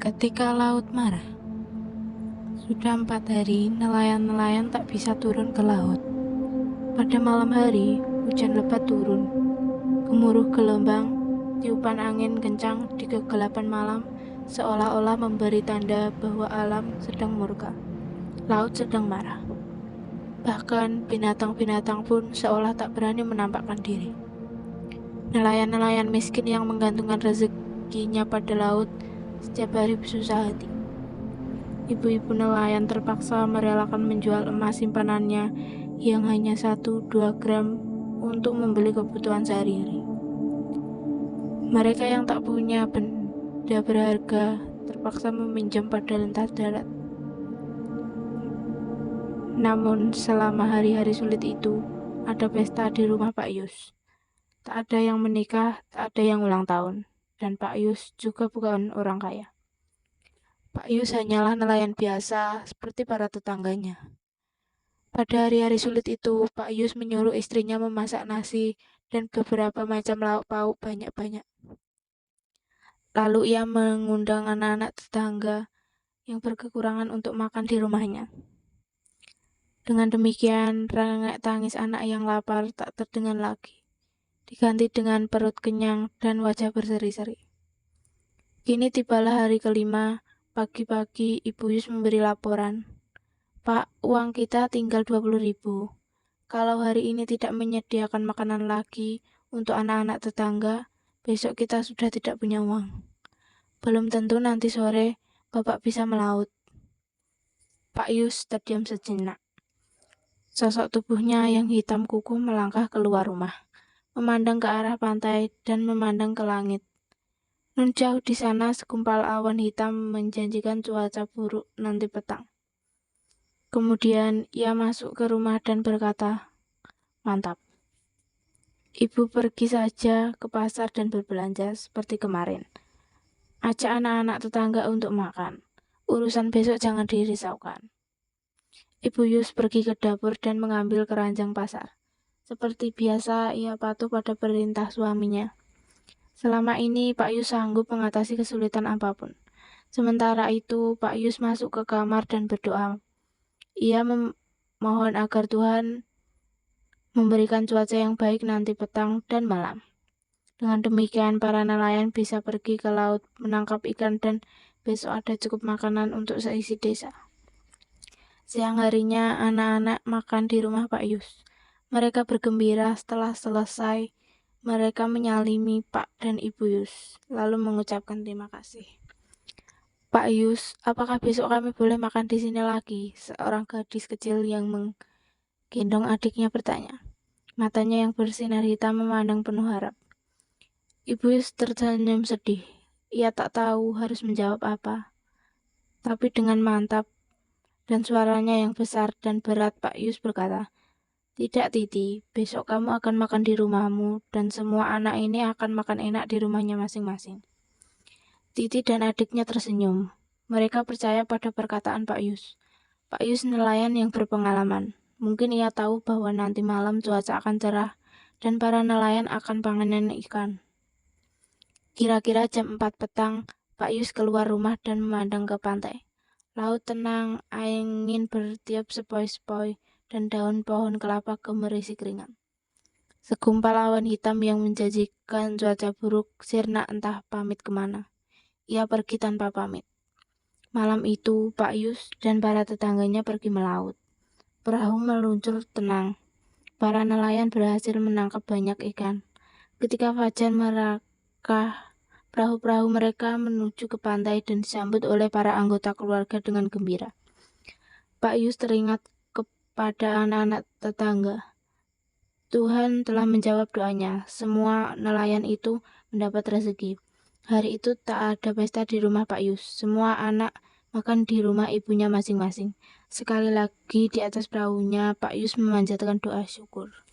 Ketika laut marah, sudah 4 hari nelayan-nelayan tak bisa turun ke laut. Pada malam hari, hujan lebat turun. Gemuruh gelombang, tiupan angin kencang di kegelapan malam, seolah-olah memberi tanda bahwa alam sedang murka. Laut sedang marah. Bahkan binatang-binatang pun seolah tak berani menampakkan diri. Nelayan-nelayan miskin yang menggantungkan rezekinya pada laut setiap hari bersusah hati. Ibu-ibu nelayan terpaksa merelakan menjual emas simpanannya yang hanya 1-2 gram untuk membeli kebutuhan sehari-hari. Mereka yang tak punya benda berharga terpaksa meminjam pada lintas darat. Namun selama hari-hari sulit itu, ada pesta di rumah Pak Yus. Tak ada yang menikah, tak ada yang ulang tahun, dan Pak Yus juga bukan orang kaya. Pak Yus hanyalah nelayan biasa seperti para tetangganya. Pada hari-hari sulit itu, Pak Yus menyuruh istrinya memasak nasi dan beberapa macam lauk pauk banyak-banyak. Lalu ia mengundang anak-anak tetangga yang berkekurangan untuk makan di rumahnya. Dengan demikian, rengek tangis anak yang lapar tak terdengar lagi, diganti dengan perut kenyang dan wajah berseri-seri. Kini tibalah hari kelima. Pagi-pagi Ibu Yus memberi laporan. Pak, uang kita tinggal 20.000. Kalau hari ini tidak menyediakan makanan lagi untuk anak-anak tetangga, besok kita sudah tidak punya uang. Belum tentu nanti sore Bapak bisa melaut. Pak Yus terdiam sejenak. Sosok tubuhnya yang hitam kukuh melangkah keluar rumah, memandang ke arah pantai dan memandang ke langit. Nun jauh di sana segumpal awan hitam menjanjikan cuaca buruk nanti petang. Kemudian ia masuk ke rumah dan berkata, "Mantap. Ibu pergi saja ke pasar dan berbelanja seperti kemarin. Ajak anak-anak tetangga untuk makan. Urusan besok jangan dirisaukan." Ibu Yus pergi ke dapur dan mengambil keranjang pasar. Seperti biasa, ia patuh pada perintah suaminya. Selama ini Pak Yus sanggup mengatasi kesulitan apapun. Sementara itu, Pak Yus masuk ke kamar dan berdoa. Ia memohon agar Tuhan memberikan cuaca yang baik nanti petang dan malam. Dengan demikian, para nelayan bisa pergi ke laut menangkap ikan dan besok ada cukup makanan untuk seisi desa. Siang harinya, anak-anak makan di rumah Pak Yus. Mereka bergembira setelah selesai. Mereka menyalimi Pak dan Ibu Yus, lalu mengucapkan terima kasih. "Pak Yus, apakah besok kami boleh makan di sini lagi?" Seorang gadis kecil yang menggendong adiknya bertanya. Matanya yang bersinar hitam memandang penuh harap. Ibu Yus tersenyum sedih. Ia tak tahu harus menjawab apa. Tapi dengan mantap dan suaranya yang besar dan berat, Pak Yus berkata, "Tidak, Titi, besok kamu akan makan di rumahmu dan semua anak ini akan makan enak di rumahnya masing-masing." Titi dan adiknya tersenyum. Mereka percaya pada perkataan Pak Yus. Pak Yus nelayan yang berpengalaman. Mungkin ia tahu bahwa nanti malam cuaca akan cerah dan para nelayan akan panen ikan. Kira-kira jam 4 petang, Pak Yus keluar rumah dan memandang ke pantai. Laut tenang, angin bertiup sepoi-sepoi, dan daun pohon kelapa gemerisi keringat. Segumpal awan hitam yang menjanjikan cuaca buruk sirna entah pamit kemana. Ia pergi tanpa pamit. Malam itu, Pak Yus dan para tetangganya pergi melaut. Perahu meluncur tenang. Para nelayan berhasil menangkap banyak ikan. Ketika fajar mereka, perahu-perahu mereka menuju ke pantai dan disambut oleh para anggota keluarga dengan gembira. Pak Yus teringat kepada anak-anak tetangga. Tuhan telah menjawab doanya. Semua nelayan itu mendapat rezeki. Hari itu tak ada pesta di rumah Pak Yus. Semua anak makan di rumah ibunya masing-masing. Sekali lagi di atas perahunya, Pak Yus memanjatkan doa syukur.